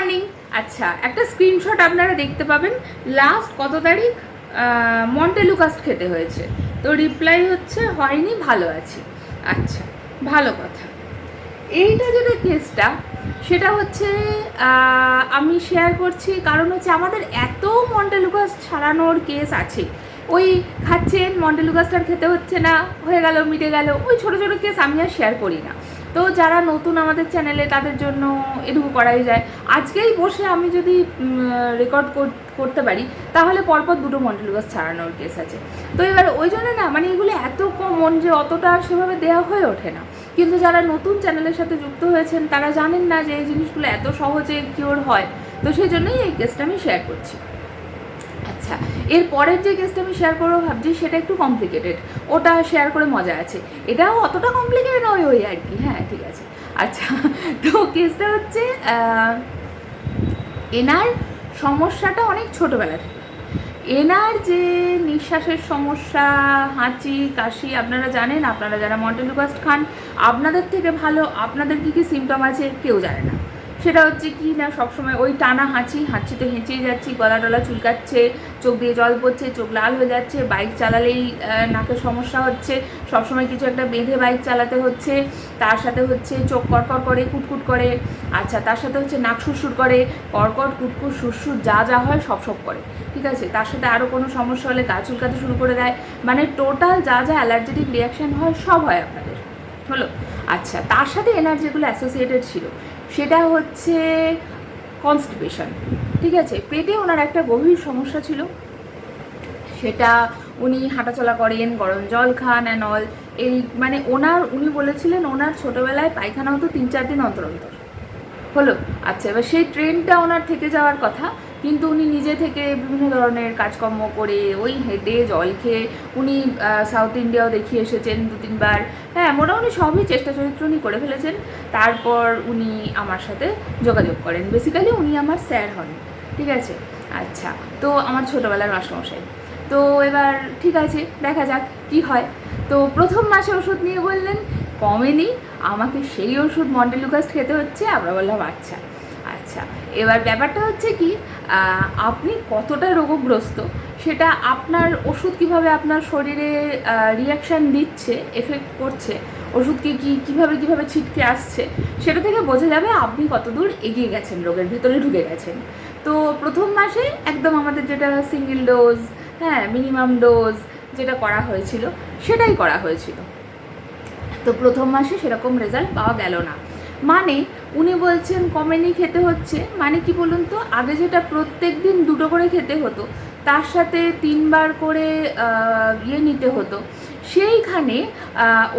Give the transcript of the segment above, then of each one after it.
Morning. আচ্ছা, একটা screenshot আপনারা দেখতে পাবেন, লাস্ট কত তারিখ মন্টেলুকাস্ট খেতে হয়েছে, তো রিপ্লাই হচ্ছে হয়নি, ভালো আছি। আচ্ছা, ভালো কথা। এইটা যেটা কেসটা, সেটা হচ্ছে আমি শেয়ার করছি কারণ হচ্ছে আমাদের এত মন্টেলুকাস্ট ছাড়ানোর কেস আছে। ওই খাচ্ছেন, মন্টেলুকাস্ট আর খেতে হচ্ছে না, হয়ে গেল, মিটে গেল, ওই ছোটো ছোটো কেস আমি আর শেয়ার করি না। তো যারা নতুন আমাদের চ্যানেলে তাদের জন্য এটুকু করাই যায়। আজকেই বসে আমি যদি রেকর্ড করতে পারি তাহলে পরপর দুটো মন্টেলুকাস্ট ছাড়ানোর কেস আছে। তো এবার ওই জন্য না, মানে এগুলো এত কমন যে অতটা সেভাবে দেওয়া হয়ে ওঠে না। কিন্তু যারা নতুন চ্যানেলের সাথে যুক্ত হয়েছেন তারা জানেন না যে এই জিনিসগুলো এত সহজে কিওর হয়। তো সেই জন্যই এই কেসটা আমি শেয়ার করছি। আচ্ছা, এর পরের যে কেসটা আমি শেয়ার করবো ভাবছি সেটা একটু কমপ্লিকেটেড, ওটা শেয়ার করে মজা আছে। এটাও অতটা কমপ্লিকেটেড নয় ওই আর কি। হ্যাঁ, ঠিক আছে। আচ্ছা, তো কেসটা হচ্ছে এনার সমস্যাটা অনেক ছোটোবেলা থেকে। এনার যে নিঃশ্বাসের সমস্যা, হাঁচি, কাশি, আপনারা জানেন, আপনারা যারা মন্টেলুকাস্ট খান আপনাদের থেকে ভালো আপনাদের কী কী সিমটম আছে কেউ জানে না। সেটা হচ্ছে কি না, সবসময় ওই টানা হাঁচিতে হেঁচেই যাচ্ছি, গলা টলা চুলকাচ্ছে, চোখ দিয়ে জল পড়ছে, চোখ লাল হয়ে যাচ্ছে, বাইক চালালেই নাকের সমস্যা হচ্ছে, সবসময় কিছু একটা বেঁধে বাইক চালাতে হচ্ছে, তার সাথে হচ্ছে চোখ কড়কড় করে, কুটকুট করে, আচ্ছা তার সাথে হচ্ছে নাক সুরসুর করে, কড়কড় কুটকুট সুরসুর যা যা হয় সব করে, ঠিক আছে। তার সাথে আরও কোনো সমস্যা হলে গা চুলকাতে শুরু করে দেয়, মানে টোটাল যা যা অ্যালার্জেটিক রিয়াকশান হয় সব হয় আপনাদের, হলো। আচ্ছা, তার সাথে এনার যেগুলো অ্যাসোসিয়েটেড ছিল সেটা হচ্ছে কনস্টিপেশন, ঠিক আছে। পেটে ওনার একটা গভীর সমস্যা ছিল, সেটা উনি হাঁটাচলা করেন, গরম জল খান অ্যান্ড অল, এই মানে উনি বলেছিলেন ওনার ছোটোবেলায় পায়খানা হতো 3-4 দিন অন্তর অন্তর, হলো। আচ্ছা, এবার সেই ট্রেনটা ওনার থেকে যাওয়ার কথা, কিন্তু উনি নিজে থেকে বিভিন্ন ধরনের কাজকর্ম করে, ওই হেঁটে জল খেয়ে, উনি সাউথ ইন্ডিয়াও দেখিয়ে এসেছেন 2-3 বার। হ্যাঁ, মোটামুটি সবই চেষ্টা চরিত্র উনি করে ফেলেছেন। তারপর উনি আমার সাথে যোগাযোগ করেন, বেসিক্যালি উনি আমার স্যার হন, ঠিক আছে। আচ্ছা, তো আমার ছোটোবেলার মাস্টারমশাই। তো এবার ঠিক আছে, দেখা যাক কি হয়। তো প্রথম মাসে ওষুধ নিয়ে বললেন, কমেনি, আমাকে সেই ওষুধ মন্টেলুকাস্ট খেতে হচ্ছে। আমরা বললাম আচ্ছা। আচ্ছা, এবার ব্যাপারটা হচ্ছে কি, আপনি কতটা রোগগ্রস্ত সেটা আপনার ওষুধ কিভাবে আপনার শরীরে রিয়াকশান দিচ্ছে, এফেক্ট করছে, ওষুধকে কীভাবে ছিটকে আসছে, সেটা থেকে বোঝা যাবে আপনি কতদূর এগিয়ে গেছেন, রোগের ভেতরে ঢুকে গেছেন। তো প্রথম মাসে একদম আমাদের যেটা সিঙ্গেল ডোজ, হ্যাঁ মিনিমাম ডোজ যেটা করা হয়েছিল সেটাই করা হয়েছিল। তো প্রথম মাসে সেরকম রেজাল্ট পাওয়া গেল না। মানে উনি বলছেন কমেনি, খেতে হচ্ছে, মানে কি বলুন তো, আগে যেটা প্রত্যেক দিন 2টো করে খেতে হতো, তার সাথে 3 বার করে নিতে হতো, সেইখানে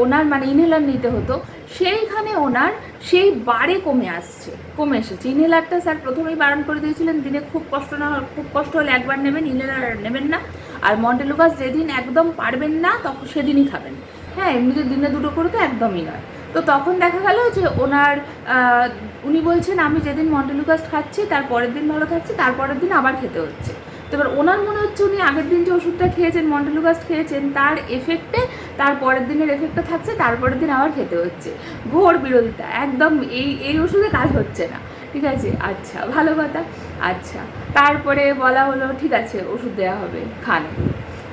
ওনার মানে ইনহেলার নিতে হতো, সেইখানে ওনার সেই বারে কমে এসেছে। ইনহেলারটা স্যার প্রথমেই বারণ করে দিয়েছিলেন, দিনে খুব কষ্ট হলে একবার নেবেন, ইনহেলার নেবেন না। আর মন্টেলুকাস্ট যেদিন একদম পারবেন না তখন সেদিনই খাবেন। হ্যাঁ, এমনিতে দিনে 2টো করে তো একদমই নয়। তো তখন দেখা গেল যে উনি বলছেন আমি যেদিন মন্টেলুকাস্ট খাচ্ছি তার পরের দিন ভালো থাকছে, তারপরের দিন আবার খেতে হচ্ছে। তো এবার ওনার মনে হচ্ছে উনি আগের দিন যে ওষুধটা খেয়েছেন, মন্টেলুকাস্ট খেয়েছেন, তার এফেক্টে তার পরের দিনের এফেক্টটা থাকছে, তারপরের দিন আবার খেতে হচ্ছে। ঘোর বিরোধিতা, একদম এই ওষুধে কাজ হচ্ছে না, ঠিক আছে। আচ্ছা, ভালো কথা। আচ্ছা, তারপরে বলা হলো ঠিক আছে ওষুধ দেওয়া হবে, খান।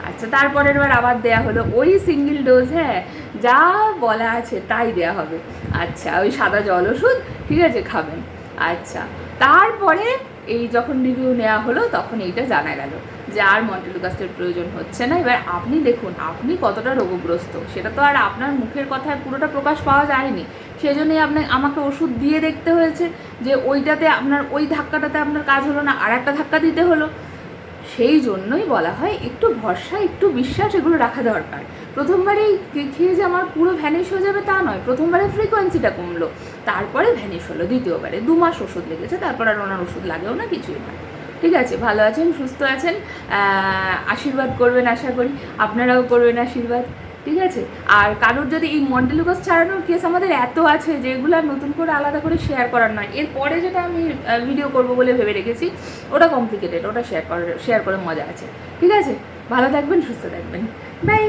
আচ্ছা, তারপরের বার আবার দেয়া হলো ওই সিঙ্গেল ডোজ, হ্যাঁ যা বলা আছে তাই দেয়া হবে। আচ্ছা, ওই সাদা জল ওষুধ, ঠিক আছে, খাবেন। আচ্ছা, তারপরে এই যখন রিভিউ নেওয়া হলো তখন এইটা জানা গেল যে আর মন্টেলুকাস্টের প্রয়োজন হচ্ছে না। এবার আপনি দেখুন আপনি কতটা রোগগ্রস্ত, সেটা তো আর আপনার মুখের কথায় পুরোটা প্রকাশ পাওয়া যায়নি, সেজন্যই আমাকে ওষুধ দিয়ে দেখতে হয়েছে যে ওইটাতে আপনার ওই ধাক্কাটাতে আপনার কাজ হলো না, আর একটা ধাক্কা দিতে হলো। সেই জন্যই বলা হয় একটু ভরসা, একটু বিশ্বাস এগুলো রাখা দরকার। প্রথমবারেই খেয়ে যে আমার পুরো ভ্যানিশ হয়ে যাবে তা নয়, প্রথমবারে ফ্রিকোয়েন্সিটা কমলো, তারপরে ভ্যানিশ হলো, দ্বিতীয়বারে 2 মাস ওষুধ লেগেছে, তারপর আর ওনার ওষুধ লাগেও না, কিছুই না। ঠিক আছে, ভালো আছেন, সুস্থ আছেন, আশীর্বাদ করবেন, আশা করি আপনারাও করবেন আশীর্বাদ, ঠিক আছে। আর কারোর যদি এই মন্টেলুকাস্ট ছাড়ানোর কেস আমাদের এত আছে যেগুলো নতুন করে আলাদা করে শেয়ার করার নয়, এরপরে যেটা আমি ভিডিও করব বলে ভেবে রেখেছি ওটা কমপ্লিকেটেড, ওটা শেয়ার করে মজা আছে, ঠিক আছে। ভালো থাকবেন, সুস্থ থাকবেন, বাই।